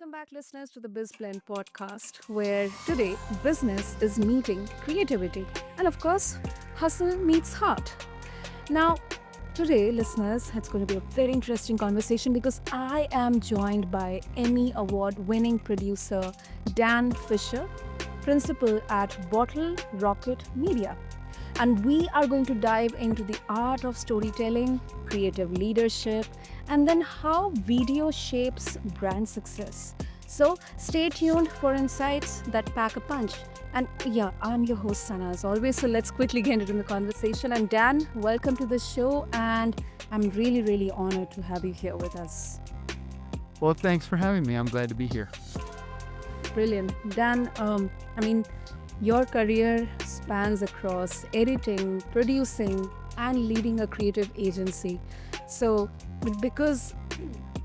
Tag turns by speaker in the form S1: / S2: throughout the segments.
S1: Welcome back, listeners, to the BizBlend podcast, where today business is meeting creativity. And of course, hustle meets heart. Now, today, listeners, it's going to be a very interesting conversation because I am joined by Emmy Award-winning producer Dan Fisher, principal at Bottle Rocket Media. And we are going to dive into the art of storytelling, creative leadership, and then how video shapes brand success. So stay tuned for insights that pack a punch. And yeah, I'm your host, Sana, as always. So let's quickly get into the conversation. And Dan, welcome to the show. And I'm really, really honored to have you here with us.
S2: Well, thanks for having me. I'm glad to be here.
S1: Brilliant. Dan, your career spans across editing, producing, and leading a creative agency. So, because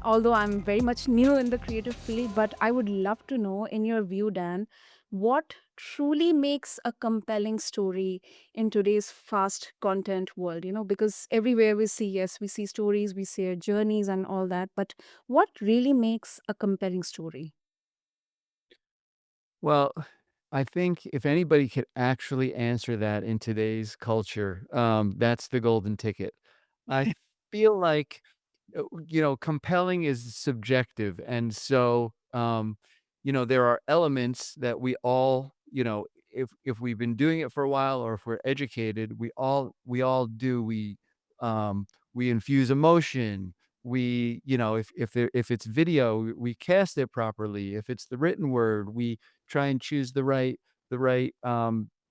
S1: although I'm very much new in the creative field, but I would love to know, in your view, Dan, what truly makes a compelling story in today's fast content world? Because everywhere we see, yes, we see stories, we see journeys and all that, but what really makes a compelling story?
S2: Well, I think if anybody could actually answer that in today's culture, that's the golden ticket. I feel like, compelling is subjective. And so, there are elements that we all, if we've been doing it for a while or if we're educated, we all do. We infuse emotion. If it's video, we cast it properly. If it's the written word, we try and choose the right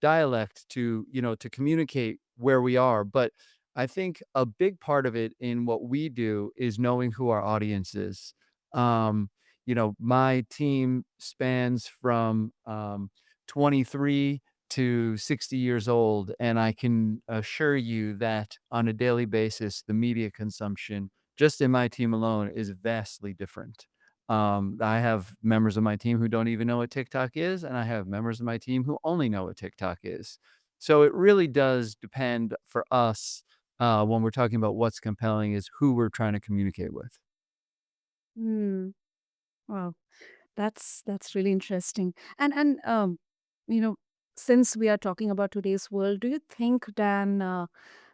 S2: dialect to communicate where we are. But I think a big part of it in what we do is knowing who our audience is. My team spans from 23 to 60 years old, and I can assure you that on a daily basis, the media consumption just in my team alone is vastly different. I have members of my team who don't even know what TikTok is, and I have members of my team who only know what TikTok is. So it really does depend for us when we're talking about what's compelling is who we're trying to communicate with.
S1: Hmm. Wow. That's really interesting. And you know, since we are talking about today's world, do you think then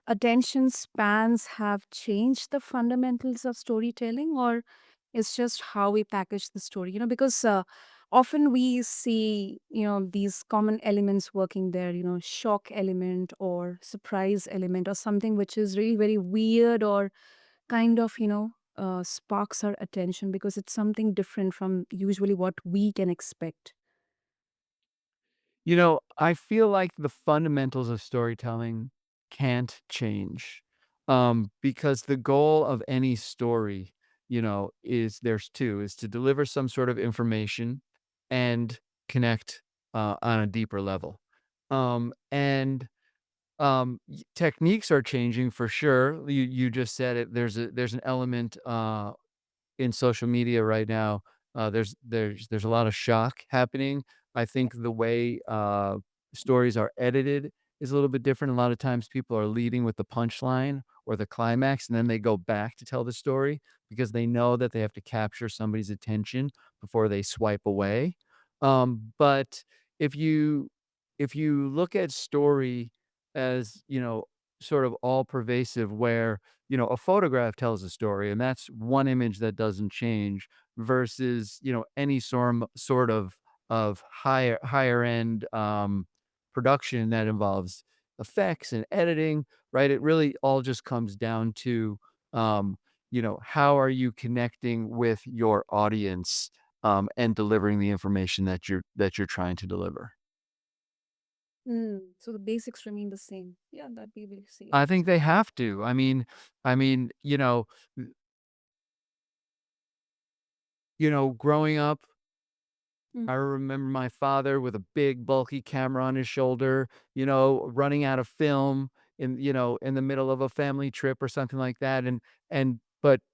S1: attention spans have changed the fundamentals of storytelling, or it's just how we package the story? Because often we see these common elements working there. Shock element or surprise element or something which is really very weird or kind of sparks our attention because it's something different from usually what we can expect.
S2: I feel like the fundamentals of storytelling can't change, because the goal of any story, is there's two, is to deliver some sort of information and connect on a deeper level. Techniques are changing for sure. You just said it. There's an element in social media right now, there's a lot of shock happening. I think the way, stories are edited is a little bit different. A lot of times people are leading with the punchline or the climax, and then they go back to tell the story because they know that they have to capture somebody's attention before they swipe away. But if you if you look at story as, sort of all pervasive where a photograph tells a story, and that's one image that doesn't change versus, any sort of higher end, production that involves effects and editing, right? It really all just comes down to, how are you connecting with your audience, and delivering the information that you're trying to deliver.
S1: So the basics remain the same. Yeah, that we will see
S2: I
S1: it.
S2: think they have to. Growing up,
S1: Mm.
S2: I remember my father with a big bulky camera on his shoulder, running out of film in the middle of a family trip or something like that.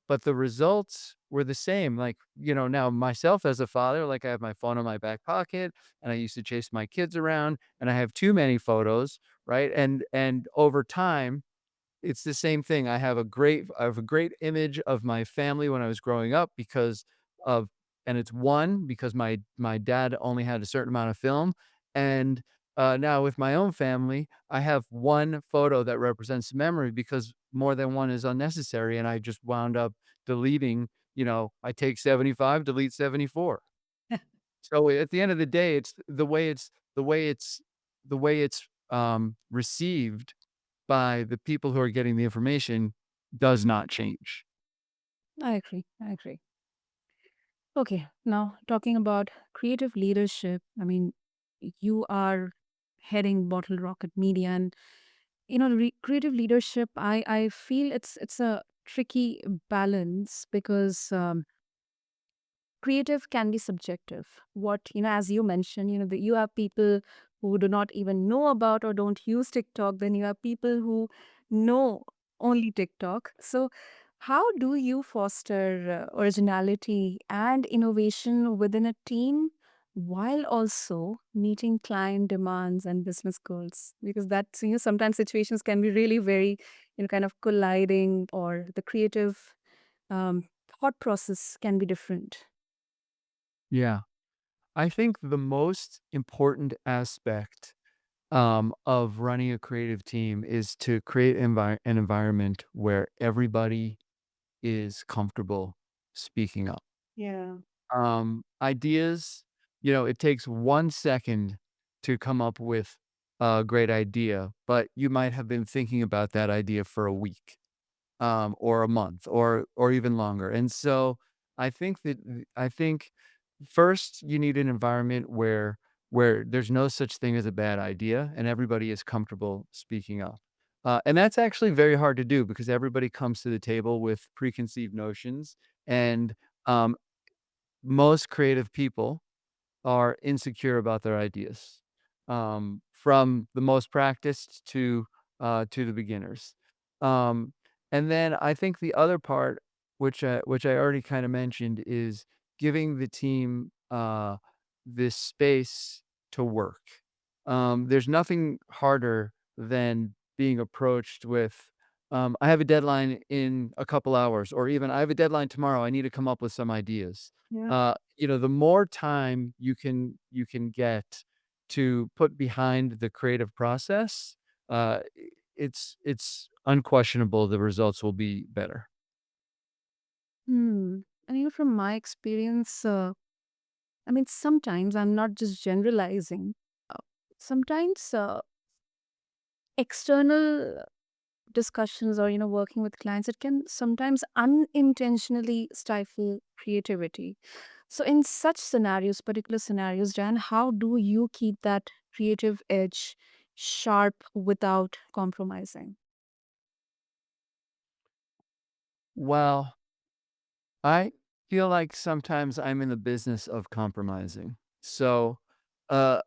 S2: But the results were the same. Like, now myself as a father, like I have my phone in my back pocket and I used to chase my kids around and I have too many photos, right? And over time, it's the same thing. I have a great image of my family when I was growing up because of and it's one because my dad only had a certain amount of film, and now with my own family, I have one photo that represents memory because more than one is unnecessary, and I just wound up deleting. I take 75, delete 74. So at the end of the day, it's the way it's received by the people who are getting the information does not change.
S1: I agree. I agree. Okay, now talking about creative leadership, I mean, you are heading Bottle Rocket Media, and creative leadership. I feel it's a tricky balance because creative can be subjective. What, as you mentioned, you have people who do not even know about or don't use TikTok, then you have people who know only TikTok. So how do you foster originality and innovation within a team while also meeting client demands and business goals? Because that's, sometimes situations can be really very, kind of colliding, or the creative thought process can be different.
S2: Yeah. I think the most important aspect of running a creative team is to create an environment where everybody is comfortable speaking up.
S1: Yeah.
S2: Ideas, it takes 1 second to come up with a great idea, but you might have been thinking about that idea for a week, or a month, or even longer. And so I think first you need an environment where there's no such thing as a bad idea and everybody is comfortable speaking up. And that's actually very hard to do because everybody comes to the table with preconceived notions, and um, most creative people are insecure about their ideas, from the most practiced to the beginners. Um, and then I think the other part, which I already kind of mentioned, is giving the team this space to work. There's nothing harder than being approached with, "I have a deadline in a couple hours," or even, "I have a deadline tomorrow. I need to come up with some ideas."
S1: Yeah.
S2: The more time you can get to put behind the creative process, it's unquestionable the results will be better.
S1: Hmm. And from my experience, I mean, sometimes I'm not just generalizing. Uh, Sometimes external discussions, or working with clients, it can sometimes unintentionally stifle creativity. So in such scenarios, particular scenarios, Jan, how do you keep that creative edge sharp without compromising?
S2: Well, I feel like sometimes I'm in the business of compromising. So, uh,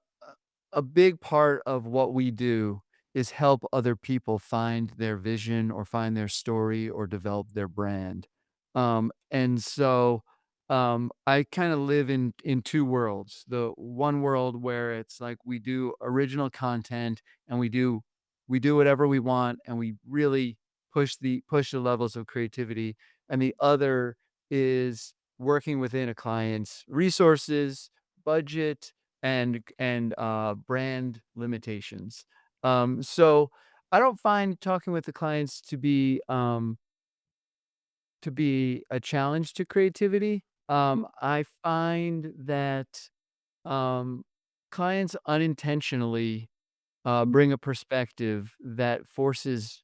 S2: a big part of what we do is help other people find their vision or find their story or develop their brand. And so I kind of live in two worlds. The one world where it's like we do original content and we do whatever we want and we really push the levels of creativity. And the other is working within a client's resources, budget, and brand limitations. So I don't find talking with the clients to be a challenge to creativity. I find that um, clients unintentionally bring a perspective that forces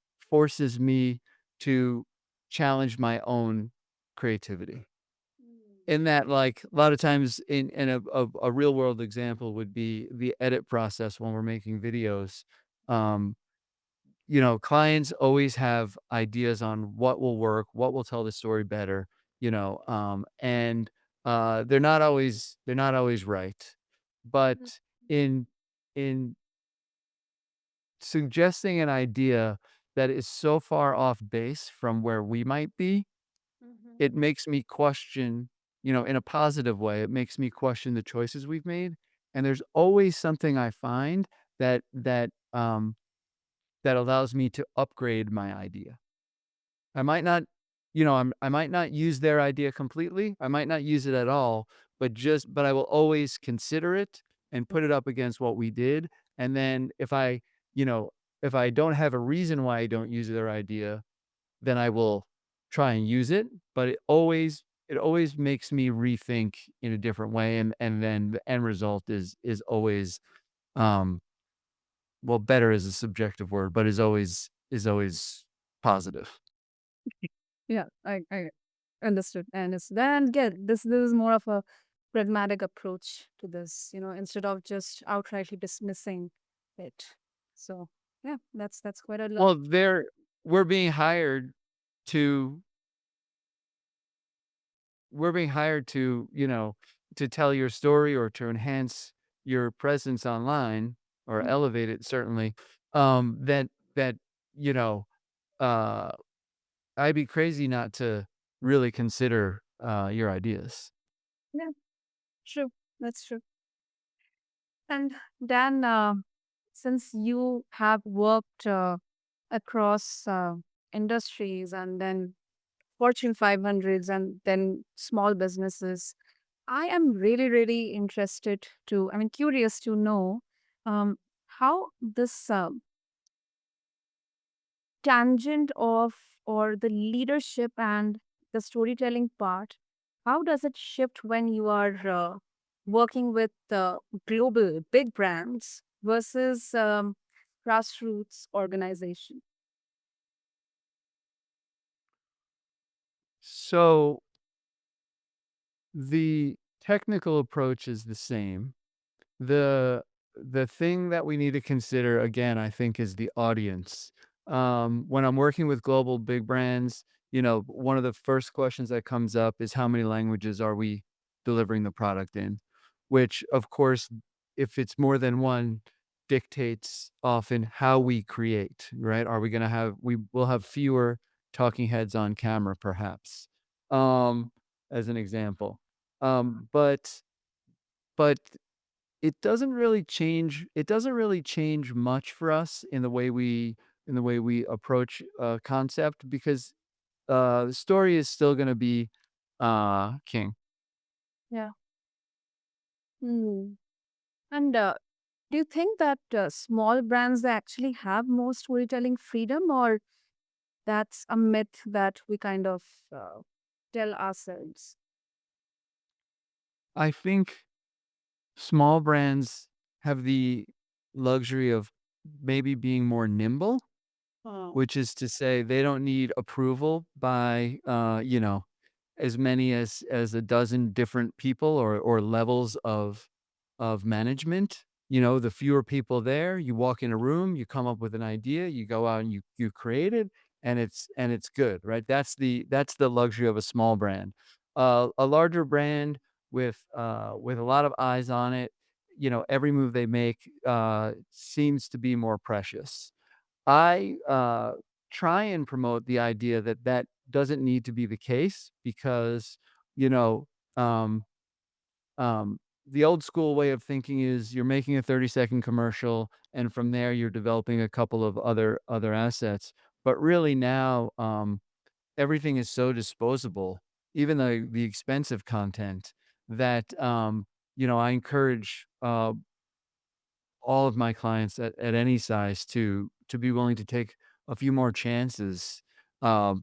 S2: me to challenge my own creativity. In that, like, a lot of times in a real world example would be the edit process when we're making videos. Um, Clients always have ideas on what will work, what will tell the story better, and they're not always right. But in in suggesting an idea that is so far off base from where we might be,
S1: Mhm.
S2: it makes me question, in a positive way, it makes me question the choices we've made, and there's always something I find that allows me to upgrade my idea. I might not I might not use their idea completely, I might not use it at all, but I will always consider it and put it up against what we did. And then you know, if I don't have a reason why I don't use their idea, then I will try and use it. But it always makes me rethink in a different way. And then the end result is always um well, better is a subjective word, but is always positive.
S1: Yeah, I understood. And it's then again, this is more of a pragmatic approach to this, instead of just outrightly dismissing it. So yeah, that's quite a lot.
S2: Well, we're being hired to we're being hired to tell your story or to enhance your presence online or elevate it certainly. That that you know, uh, I'd be crazy not to really consider your ideas.
S1: Yeah, true. That's true. And Dan, since you have worked across industries and then Fortune 500s and then small businesses, I am really, really interested to, I mean, curious to know um, how this tangent of or the leadership and the storytelling part, how does it shift when you are working with global big brands versus grassroots organization?
S2: So the technical approach is the same. The the thing that we need to consider again, I think, is the audience. When I'm working with global big brands, one of the first questions that comes up is how many languages are we delivering the product in? Which, of course, if it's more than one, dictates often how we create, right? Are we gonna have we will have fewer talking heads on camera, perhaps, as an example. But it doesn't really change much for us in the way we approach a concept because, the story is still gonna be, king.
S1: Yeah. Hmm. And do you think that small brands they actually have more storytelling freedom, or that's a myth that we kind of tell ourselves?
S2: I think small brands have the luxury of maybe being more nimble,
S1: Oh.
S2: which is to say they don't need approval by, as many as a dozen different people or levels of management. The fewer people there, you walk in a room, you come up with an idea, you go out and you create it, and it's good, right? That's the luxury of a small brand. A larger brand with a lot of eyes on it, every move they make seems to be more precious. I try and promote the idea that that doesn't need to be the case because, you know, um, the old school way of thinking is you're making a 30-second commercial, and from there you're developing a couple of other assets. But really now, everything is so disposable, even the expensive content that, I encourage all of my clients at any size to be willing to take a few more chances,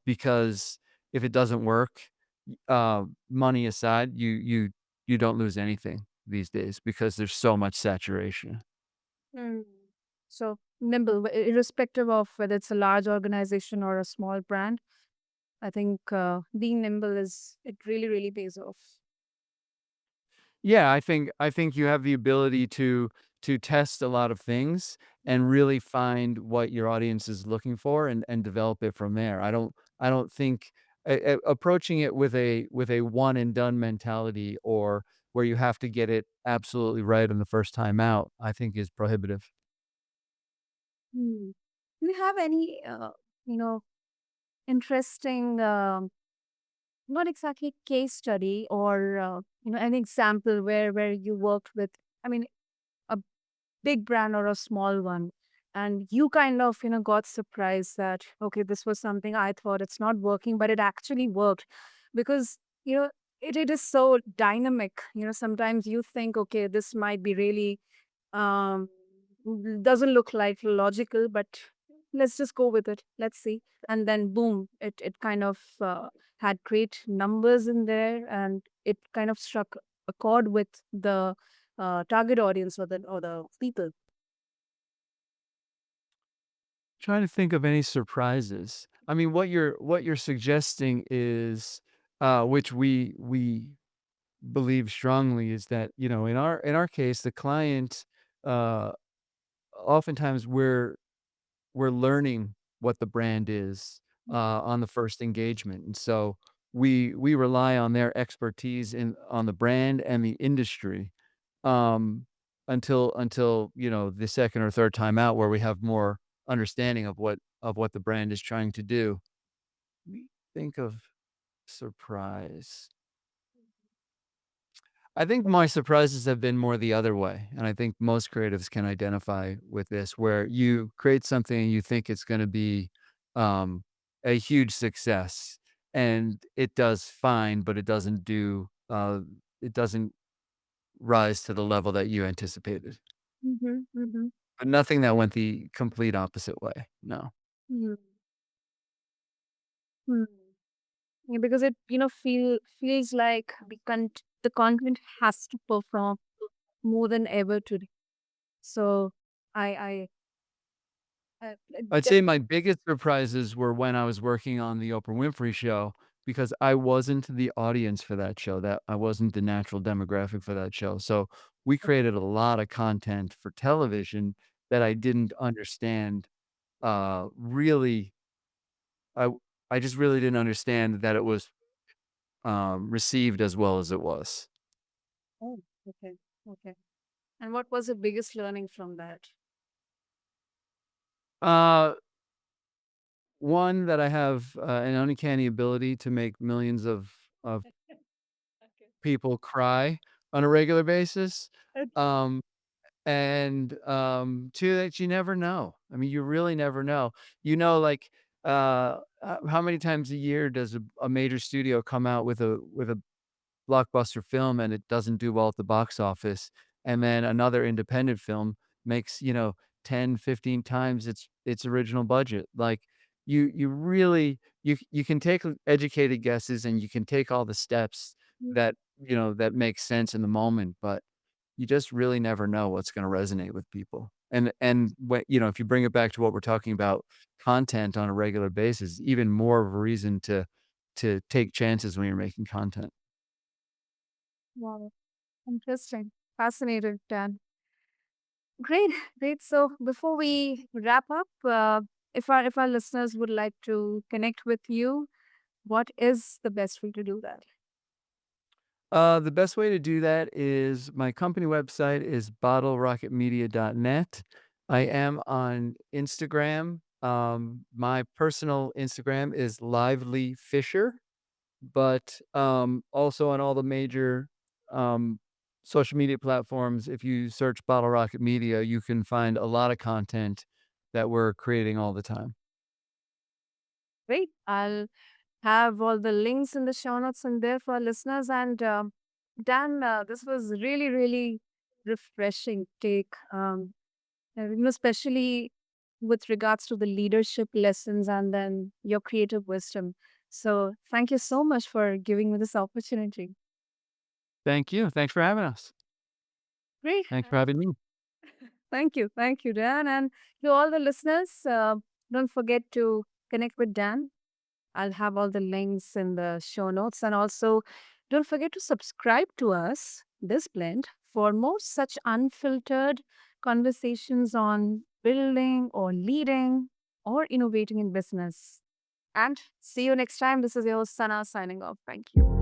S2: because if it doesn't work, money aside, you don't lose anything these days because there's so much saturation.
S1: Mm. So nimble, irrespective of whether it's a large organization or a small brand, I think being nimble is it really really pays off.
S2: Yeah, I think you have the ability to test a lot of things and really find what your audience is looking for and develop it from there. I don't think approaching it with a one and done mentality or where you have to get it absolutely right on the first time out, I think is prohibitive.
S1: Hmm. Do you have any you know interesting not exactly case study or an example where you worked with, I mean, a big brand or a small one, and you kind of got surprised that okay, this was something I thought it's not working but it actually worked because you know it is so dynamic. Sometimes you think, okay, this might be really um doesn't look like logical, but let's just go with it. Let's see. And then boom, it kind of had great numbers in there, and it kind of struck a chord with the target audience, or the people.
S2: Trying to think of any surprises. I mean, what you're suggesting is, which we believe strongly, is that, in our case, the client, uh, oftentimes we're learning what the brand is, on the first engagement, and so we rely on their expertise on the brand and the industry, um, until, the second or third time out where we have more understanding of what the brand is trying to do. Me think of surprise. I think my surprises have been more the other way, and I think most creatives can identify with this, where you create something and you think it's gonna be, um, a huge success, and it does fine, but it doesn't rise to the level that you anticipated.
S1: Mm-hmm, mm-hmm.
S2: But nothing that went the complete opposite way, no.
S1: Hmm. Yeah, because it feels like the content has to perform more than ever today. So I
S2: I'd say my biggest surprises were when I was working on the Oprah Winfrey Show, because I wasn't the audience for that show, that I wasn't the natural demographic for that show, so we created a lot of content for television that I didn't understand, really I w I just really didn't understand that it was, received as well as it was.
S1: Oh, okay, okay. And what was the biggest learning from that?
S2: Uh, One, that I have, an uncanny ability to make millions of
S1: Okay.
S2: people cry on a regular basis.
S1: Okay.
S2: Um, two, that you never know. I mean, you really never know. Like, how many times a year does a major studio come out with a blockbuster film and it doesn't do well at the box office, and then another independent film makes, 10, 15 times its original budget. Like, you really you can take educated guesses, and you can take all the steps that make sense in the moment, but you just really never know what's gonna resonate with people. And if you bring it back to what we're talking about, content on a regular basis, even more of a reason to take chances when you're making content.
S1: Wow, interesting. Fascinated, Dan. Great, great. So before we wrap up, if our listeners would like to connect with you, what is the best way to do that?
S2: The best way to do that is my company website is bottlerocketmedia.net. I am on Instagram. My personal Instagram is Lively Fisher, but also on all the major um, social media platforms. If you search Bottle Rocket Media, you can find a lot of content that we're creating all the time.
S1: Great. I'll have all the links in the show notes and there for our listeners. And Dan, this was really, really refreshing take, especially with regards to the leadership lessons and then your creative wisdom. So thank you so much for giving me this opportunity.
S2: Thank you. Thanks for having us.
S1: Great.
S2: Thanks for having me.
S1: Thank you. Thank you, Dan. And to all the listeners, don't forget to connect with Dan. I'll have all the links in the show notes. And also, don't forget to subscribe to us, BizBlend, for more such unfiltered conversations on building or leading or innovating in business. And see you next time. This is your host, Sana, signing off. Thank you.